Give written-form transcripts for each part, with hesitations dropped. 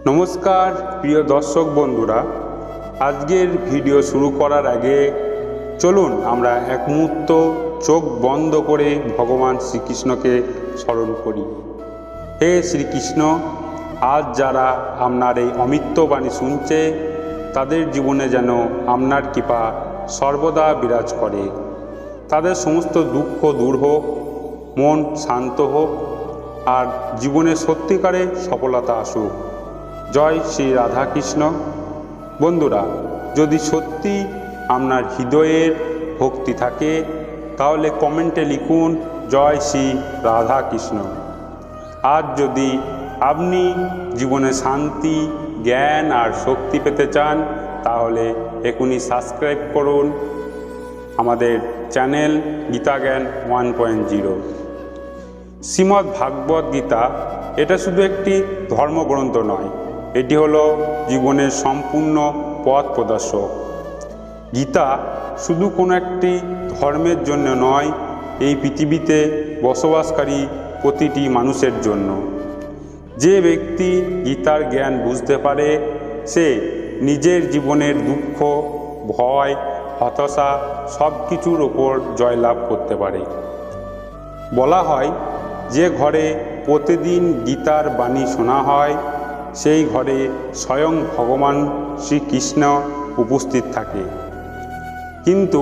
নমস্কার প্রিয় দর্শক বন্ধুরা, আজকের ভিডিও শুরু করার আগে চলুন আমরা এক মুহূর্ত চোখ বন্ধ করে ভগবান শ্রীকৃষ্ণকে স্মরণ করি। হে শ্রীকৃষ্ণ, আজ যারা আপনার এই অমৃত বাণী শুনছে তাদের জীবনে যেন আপনার কৃপা সর্বদা বিরাজ করে। তাদের সমস্ত দুঃখ দূর হোক, মন শান্ত হোক আর জীবনে সত্যিকারে সফলতা আসুক। জয় শ্রী রাধাকৃষ্ণ। বন্ধুরা, যদি সত্যি আপনার হৃদয়ের ভক্তি থাকে তাহলে কমেন্টে লিখুন জয় শ্রী রাধাকৃষ্ণ। আজ যদি আপনি জীবনে শান্তি, জ্ঞান আর শক্তি পেতে চান তাহলে এখনই সাবস্ক্রাইব করুন আমাদের চ্যানেল গীতা জ্ঞান 1.0। শ্রীমদ্ ভাগবত গীতা এটা শুধু একটি ধর্মগ্রন্থ নয়, এটি হলো জীবনের সম্পূর্ণ পথ প্রদর্শক। গীতা শুধু কোনো একটি ধর্মের জন্য নয়, এই পৃথিবীতে বসবাসকারী প্রতিটি মানুষের জন্য। যে ব্যক্তি গীতার জ্ঞান বুঝতে পারে সে নিজের জীবনের দুঃখ, ভয়, হতাশা সব কিছুর ওপর জয়লাভ করতে পারে। বলা হয় যে ঘরে প্রতিদিন গীতার বাণী শোনা হয় সেই ঘরে স্বয়ং ভগবান শ্রীকৃষ্ণ উপস্থিত থাকে। কিন্তু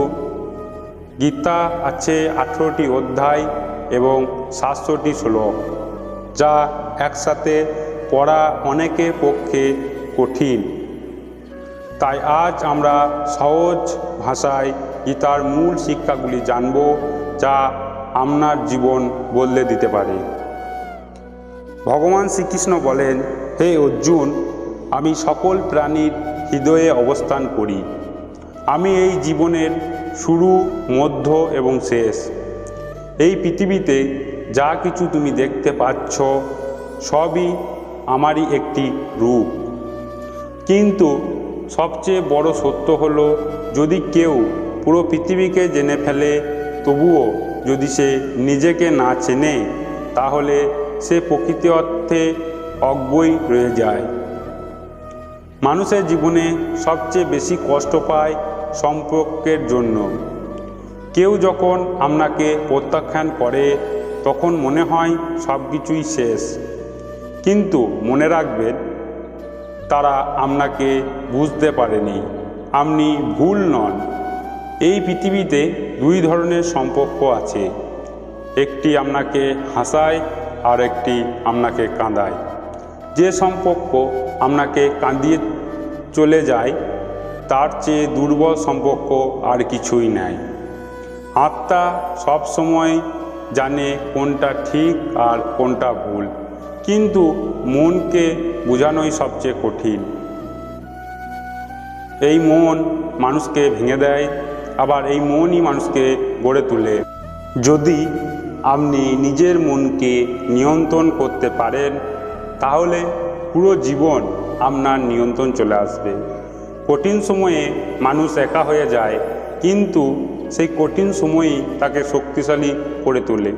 গীতা আছে 18টি অধ্যায় এবং 700টি শ্লোক, যা একসাথে পড়া অনেকের পক্ষে কঠিন। তাই আজ আমরা সহজ ভাষায় গীতার মূল শিক্ষাগুলি জানব, যা আপনার জীবন বদলে দিতে পারে। ভগবান শ্রীকৃষ্ণ বলেন, হে অর্জুন, আমি সকল প্রাণীর হৃদয়ে অবস্থান করি। আমি এই জীবনের শুরু, মধ্য এবং শেষ। এই পৃথিবীতে যা কিছু তুমি দেখতে পাচ্ছ সবই আমারই একটি রূপ। কিন্তু সবচেয়ে বড় সত্য হলো, যদি কেউ পুরো পৃথিবীকে জেনে ফেলে তবুও যদি সে নিজেকে না চেনে তাহলে সে প্রকৃত অর্থে অজ্ঞই রয়ে যায়। মানুষের জীবনে সবচেয়ে বেশি কষ্ট পায় সম্পর্কের জন্য। কেউ যখন আপনাকে প্রত্যাখ্যান করে তখন মনে হয় সব কিছুই শেষ। কিন্তু মনে রাখবেন, তারা আপনাকে বুঝতে পারেনি, আপনি ভুল নন। এই পৃথিবীতে দুই ধরনের সম্পর্ক আছে, একটি আপনাকে হাসায় আর একটি আপনাকে কাঁদায়। যে সম্পর্ক আপনাকে কাঁদিয়ে চলে যায় তার চেয়ে দুর্বল সম্পর্ক আর কিছুই নাই। আত্মা সবসময় জানে কোনটা ঠিক আর কোনটা ভুল, কিন্তু মনকে বোঝানোই সবচেয়ে কঠিন। এই মন মানুষকে ভেঙে দেয়, আবার এই মনই মানুষকে গড়ে তোলে। যদি আপনি নিজের মনকে নিয়ন্ত্রণ করতে পারেন তাহলে পুরো জীবন আপনার নিয়ন্ত্রণ চলে আসবে। কঠিন সময়ে মানুষ একা হয়ে যায়, কিন্তু সেই কঠিন সময়ই তাকে শক্তিশালী করে তোলে।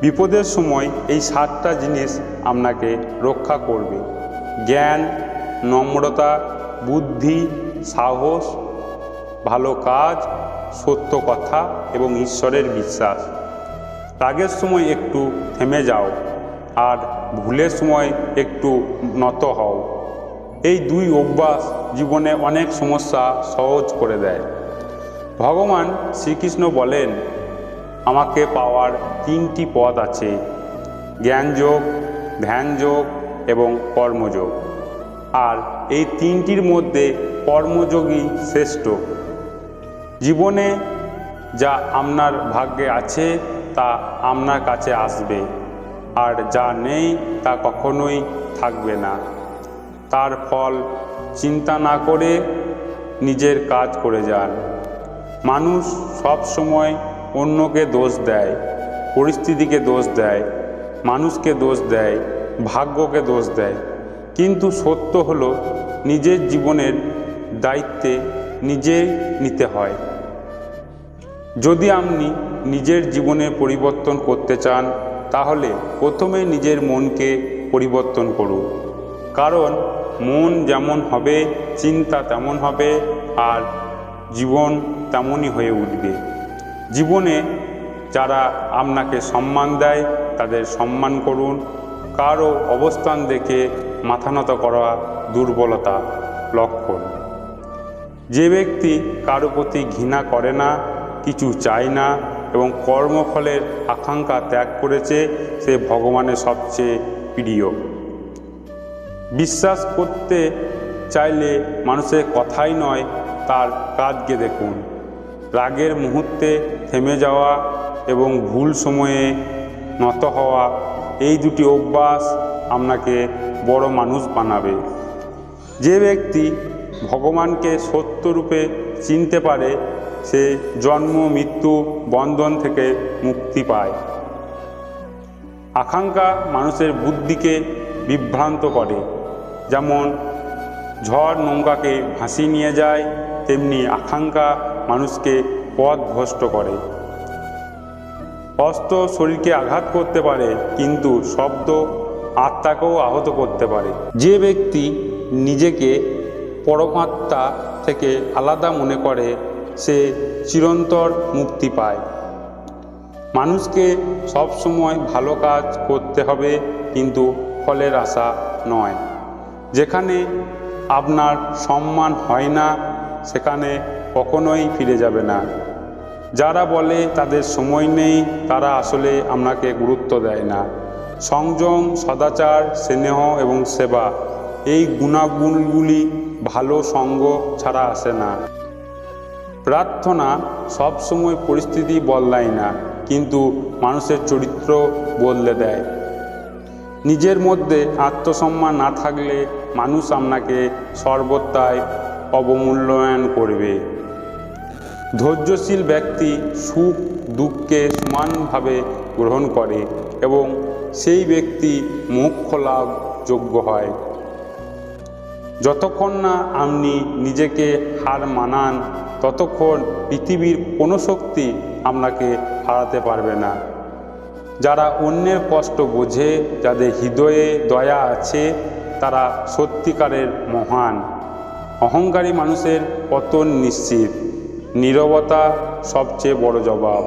বিপদের সময় এই 7টা জিনিস আপনাকে রক্ষা করবে: জ্ঞান, নম্রতা, বুদ্ধি, সাহস, ভালো কাজ, সত্য কথা এবং ঈশ্বরের বিশ্বাস। রাগের সময় একটু থেমে যাও আর ভুলের সময় একটু নত হও। এই দুই অভ্যাস জীবনে অনেক সমস্যা সহজ করে দেয়। ভগবান শ্রীকৃষ্ণ বলেন, আমাকে পাওয়ার 3টি পথ আছে: জ্ঞানযোগ, ধ্যানযোগ এবং কর্মযোগ। আর এই 3টির মধ্যে কর্মযোগই শ্রেষ্ঠ। জীবনে যা আপনার ভাগ্যে আছে তা আপনার কাছে আসবে, আর যা নেই তা কখনোই থাকবে না। তার ফল চিন্তা না করে নিজের কাজ করে যান। মানুষ সব সময় অন্যকে দোষ দেয়, পরিস্থিতিকে দোষ দেয়, মানুষকে দোষ দেয়, ভাগ্যকে দোষ দেয়, কিন্তু সত্য হলো নিজের জীবনের দায়িত্বে নিজেই নিতে হয়। যদি আপনি নিজের জীবনে পরিবর্তন করতে চান তাহলে প্রথমে নিজের মনকে পরিবর্তন করুন। কারণ মন যেমন হবে চিন্তা তেমন হবে, আর জীবন তেমনই হয়ে উঠবে। জীবনে যারা আপনাকে সম্মান দেয় তাদের সম্মান করুন। কারো অবস্থান দেখে মাথা নত করা দুর্বলতা লক্ষণ। যে ব্যক্তি কারো প্রতি ঘৃণা করে না, কিছু চায় না এবং কর্মফলের আকাঙ্ক্ষা ত্যাগ করেছে, সে ভগবানের সবচেয়ে প্রিয়। বিশ্বাস করতে চাইলে মানুষের কথাই নয়, তার কাজকে দেখুন। রাগের মুহূর্তে থেমে যাওয়া এবং ভুল সময়ে নত হওয়া, এই দুটি অভ্যাস আপনাকে বড় মানুষ বানাবে। যে ব্যক্তি ভগবানকে সত্যরূপে চিনতে পারে, সে জন্ম মৃত্যু বন্ধন থেকে মুক্তি পায়। আকাঙ্ক্ষা মানুষের বুদ্ধিকে বিভ্রান্ত করে। যেমন ঝড় নৌকাকে ভাসিয়ে নিয়ে যায়, তেমনি আকাঙ্ক্ষা মানুষকে পথভ্রষ্ট করে। অস্ত্র শরীরকে আঘাত করতে পারে, কিন্তু শব্দ আত্মাকেও আহত করতে পারে। যে ব্যক্তি নিজেকে পরমাত্মা থেকে আলাদা মনে করে, সে চিরন্তর মুক্তি পায়। মানুষকে সবসময় ভালো কাজ করতে হবে, কিন্তু ফলের আশা নয়। যেখানে আপনার সম্মান হয় না, সেখানে কখনোই ফিরে যাবে না। যারা বলে তাদের সময় নেই, তারা আসলে আপনাকে গুরুত্ব দেয় না। সংযম, সদাচার, স্নেহ এবং সেবা, এই গুণাগুণগুলি ভালো সঙ্গ ছাড়া আসে না। প্রার্থনা সবসময় পরিস্থিতি বদলায় না, কিন্তু মানুষের চরিত্র বদলে দেয়। নিজের মধ্যে আত্মসম্মান না থাকলে মানুষ আপনাকে সর্বদাই অবমূল্যায়ন করবে। ধৈর্যশীল ব্যক্তি সুখ দুঃখকে সমানভাবে গ্রহণ করে এবং সেই ব্যক্তি মোক্ষ লাভ যোগ্য হয়। যতক্ষণ না আপনি নিজেকে হার মানান, ততক্ষণ পৃথিবীর কোনো শক্তি আপনাকে হারাতে পারবে না। যারা অন্যের কষ্ট বোঝে, যাদের হৃদয়ে দয়া আছে, তারা সত্যিকারের মহান। অহংকারী মানুষের পতন নিশ্চিত। নীরবতা সবচেয়ে বড় জবাব।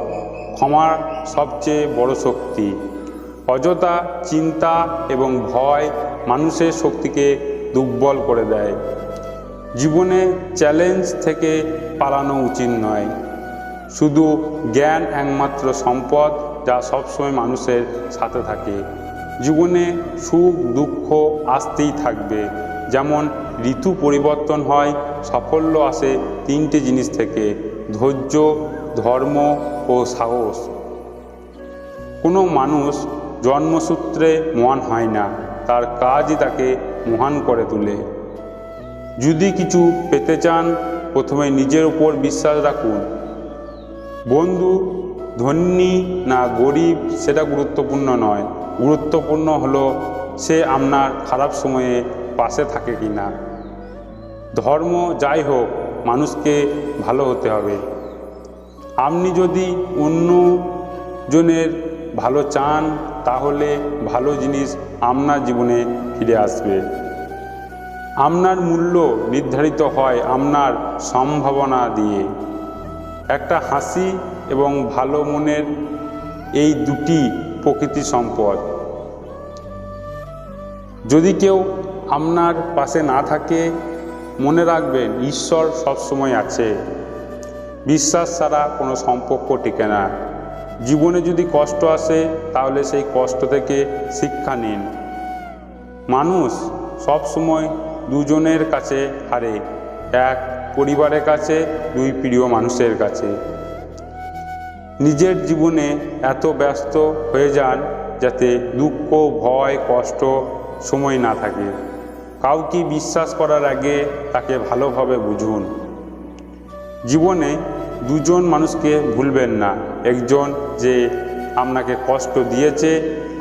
ক্ষমা সবচেয়ে বড় শক্তি। অযথা চিন্তা এবং ভয় মানুষের শক্তিকে দুর্বল করে দেয়। জীবনে চ্যালেঞ্জ থেকে পালানো উচিত নয়। শুধু জ্ঞান একমাত্র সম্পদ, যা সবসময় মানুষের সাথে থাকে। জীবনে সুখ দুঃখ আসতেই থাকবে। যেমন ঋতু পরিবর্তন হয়, সাফল্য আসে তিনটে জিনিস থেকে: ধৈর্য, ধর্ম ও সাহস। কোনো মানুষ জন্মসূত্রে মহান হয় না, তার কাজই তাকে মহান করে তোলে। যদি কিছু পেতে চান, প্রথমে নিজের উপর বিশ্বাস রাখুন। বন্ধু ধনী না গরিব সেটা গুরুত্বপূর্ণ নয়, গুরুত্বপূর্ণ হলো সে আপনার খারাপ সময়ে পাশে থাকে কি না। ধর্ম যাই হোক, মানুষকে ভালো হতে হবে। আপনি যদি অন্যজনের ভালো চান, তাহলে ভালো জিনিস আপনার জীবনে ফিরে আসবে। আপনার মূল্য নির্ধারিত হয় আপনার সম্ভাবনা দিয়ে। একটা হাসি এবং ভালো মনের, এই দুটি প্রকৃতি সম্পদ। যদি কেউ আপনার পাশে না থাকে, মনে রাখবেন ঈশ্বর সবসময় আছে। বিশ্বাস ছাড়া কোনো সম্পর্ক টিকে না। জীবনে যদি কষ্ট আসে, তাহলে সেই কষ্ট থেকে শিক্ষা নিন। মানুষ সবসময় দুজনের কাছে হারে, এক পরিবারের কাছে, দুই প্রিয় মানুষের কাছে। নিজের জীবনে এত ব্যস্ত হয়ে যান যাতে দুঃখ, ভয়, কষ্ট সময় না থাকে। কাউকে বিশ্বাস করার আগে তাকে ভালোভাবে বুঝুন। জীবনে দুজন মানুষকে ভুলবেন না, একজন যে আপনাকে কষ্ট দিয়েছে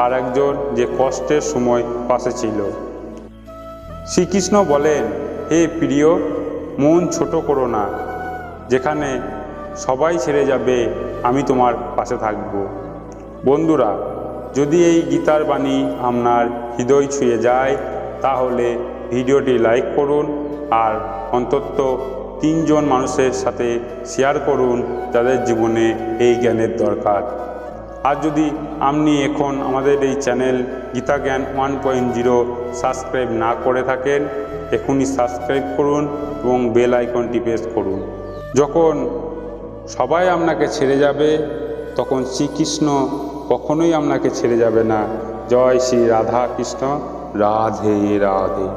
আর একজন যে কষ্টের সময় পাশে ছিল। শ্রীকৃষ্ণ বলেন, হে প্রিয়, মন ছোট করো না। যেখানে সবাই ছেড়ে যাবে, আমি তোমার পাশে থাকব। বন্ধুরা, যদি এই গীতার বাণী আপনার হৃদয় ছুঁয়ে যায়, তাহলে ভিডিওটি লাইক করুন আর অন্তত 3 জন মানুষের সাথে শেয়ার করুন যাদের জীবনে এই জ্ঞানের দরকার। আর যদি আপনি এখন আমাদের এই চ্যানেল গীতা জ্ঞান 1.0 সাবস্ক্রাইব না করে থাকেন, এখনই সাবস্ক্রাইব করুন এবং বেল আইকনটি প্রেস করুন। যখন সবাই আপনাকে ছেড়ে যাবে তখন শ্রীকৃষ্ণ কখনোই আপনাকে ছেড়ে যাবে না। জয় শ্রী রাধা কৃষ্ণ, রাধে রাধে।